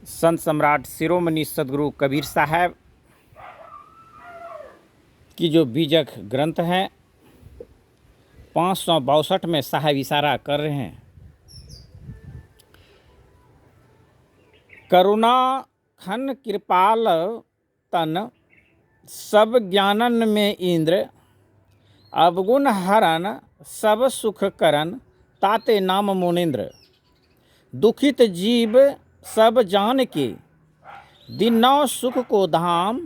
संत सम्राट शिरोमणि सदगुरु कबीर साहब की जो बीजक ग्रंथ हैं 562 में साहब इशारा कर रहे हैं। करुणा खन कृपाल तन सब ज्ञानन में इंद्र अवगुण हरन सब सुख करन ताते नाम मुनिंद्र। दुखित जीव सब जान के दिनौ सुख को धाम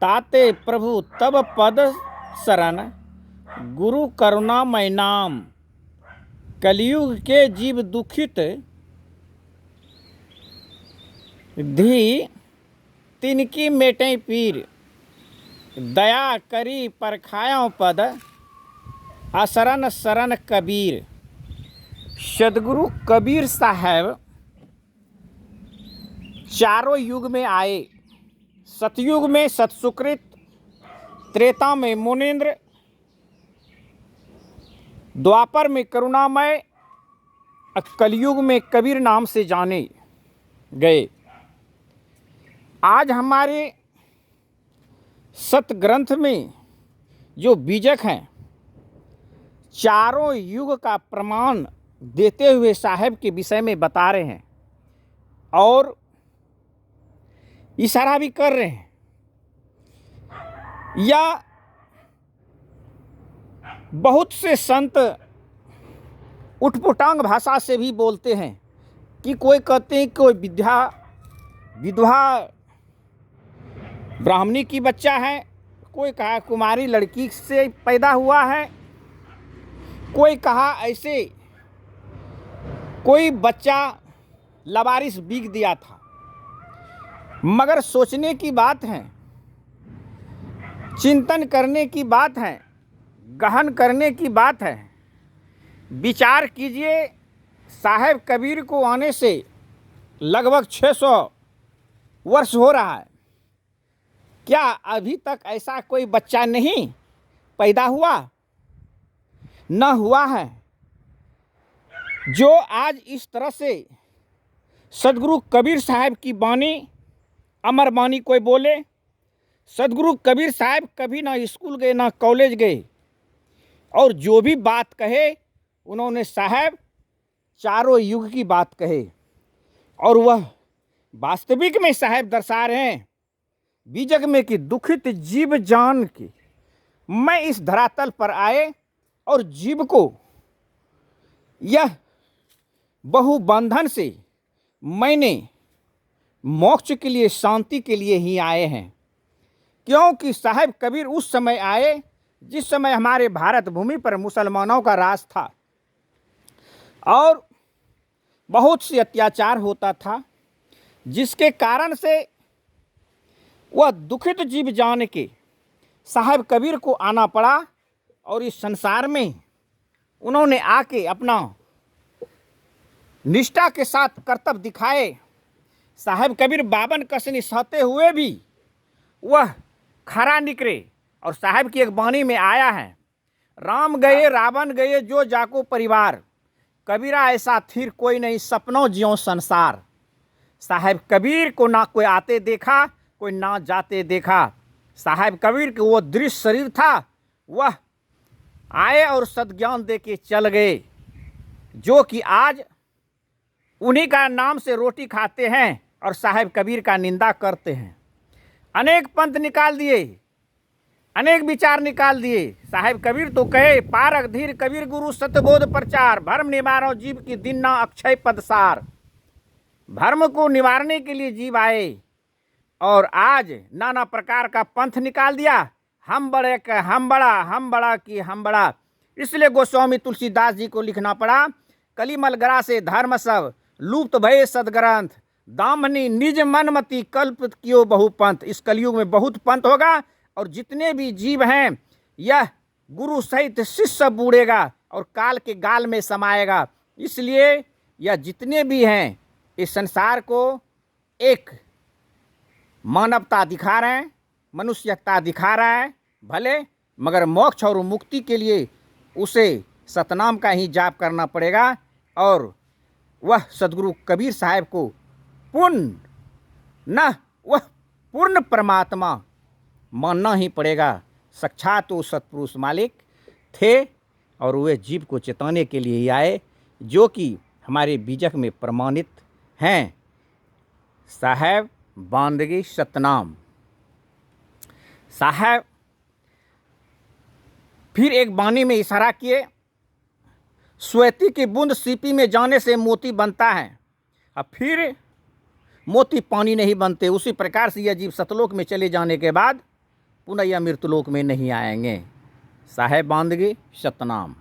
ताते प्रभु तब पद शरण गुरु करुणामय नाम। कलयुग के जीव दुखित धी तिनकी मेटें पीर दया करी परखायों पद असरन शरण कबीर। सदगुरु कबीर साहब चारों युग में आए। सतयुग में सतसुकृत, त्रेता में मुनिंद्र, द्वापर में करुणामय, कलयुग में कबीर नाम से जाने गए। आज हमारे सत ग्रंथ में जो बीजक हैं चारों युग का प्रमाण देते हुए साहब के विषय में बता रहे हैं और इशारा भी कर रहे हैं। या बहुत से संत उठपुटांग भाषा से भी बोलते हैं कि कोई कहते हैं कोई विधवा ब्राह्मणी की बच्चा है, कोई कहा कुमारी लड़की से पैदा हुआ है, कोई कहा ऐसे कोई बच्चा लवारिस बिक दिया था। मगर सोचने की बात है, चिंतन करने की बात है, गहन करने की बात है। विचार कीजिए, साहब कबीर को आने से लगभग 600 वर्ष हो रहा है। क्या अभी तक ऐसा कोई बच्चा नहीं पैदा हुआ? न हुआ है जो आज इस तरह से सदगुरु कबीर साहब की बानी, अमर बानी कोई बोले। सदगुरु कबीर साहब कभी ना स्कूल गए ना कॉलेज गए और जो भी बात कहे उन्होंने साहब चारों युग की बात कहे और वह वास्तविक में साहब दर्शा रहे हैं बीजक में कि दुखित जीव जान के मैं इस धरातल पर आए और जीव को यह बहुबंधन से मैंने मोक्ष के लिए, शांति के लिए ही आए हैं। क्योंकि साहब कबीर उस समय आए जिस समय हमारे भारत भूमि पर मुसलमानों का राज था और बहुत सी अत्याचार होता था, जिसके कारण से वह दुखित जीव जान के साहब कबीर को आना पड़ा और इस संसार में उन्होंने आके अपना निष्ठा के साथ कर्तव्य दिखाए। साहब कबीर 52 कसनी सहते हुए भी वह खरा निकले और साहब की एक बानी में आया है, राम गए रावण गए जो जाको परिवार, कबीरा ऐसा थिर कोई नहीं सपनों जियो संसार। साहब कबीर को ना कोई आते देखा, कोई ना जाते देखा। साहब कबीर के वो दृश्य शरीर था, वह आए और सद्ज्ञान दे के चल गए, जो कि आज उन्हीं का नाम से रोटी खाते हैं और साहब कबीर का निंदा करते हैं। अनेक पंथ निकाल दिए, अनेक विचार निकाल दिए। साहब कबीर तो कहे पारक धीर कबीर गुरु सत्यबोध प्रचार, भर्म निवारो जीव की दिन्ना अक्षय पदसार। भर्म को निवारने के लिए जीव आए और आज नाना प्रकार का पंथ निकाल दिया। हम बड़े का हम बड़ा, हम बड़ा की हम बड़ा। इसलिए गोस्वामी तुलसीदास जी को लिखना पड़ा, कलिमल गरा से धर्म सब लुप्त भये सदग्रंथ, दामनी निज मनमति कल्प कियो बहु पंथ। इस कलयुग में बहुत पंथ होगा और जितने भी जीव हैं यह गुरु सहित शिष्य बूढ़ेगा और काल के गाल में समाएगा। इसलिए यह जितने भी हैं इस संसार को एक मानवता दिखा रहे हैं, मनुष्यता दिखा रहा है भले, मगर मोक्ष और मुक्ति के लिए उसे सतनाम का ही जाप करना पड़ेगा और वह सदगुरु कबीर साहब को पूर्ण न वह पूर्ण परमात्मा मानना ही पड़ेगा। साक्षात वो सतपुरुष मालिक थे और वे जीव को चेताने के लिए ही आए, जो कि हमारे बीजक में प्रमाणित हैं। साहेब बांदगी सतनाम। साहब फिर एक बानी में इशारा किए, स्वेती की बूंद सीपी में जाने से मोती बनता है, अब फिर मोती पानी नहीं बनते। उसी प्रकार से यह जीव सतलोक में चले जाने के बाद पुनः यह मृत्युलोक में नहीं आएंगे। साहेब बांदगी सतनाम।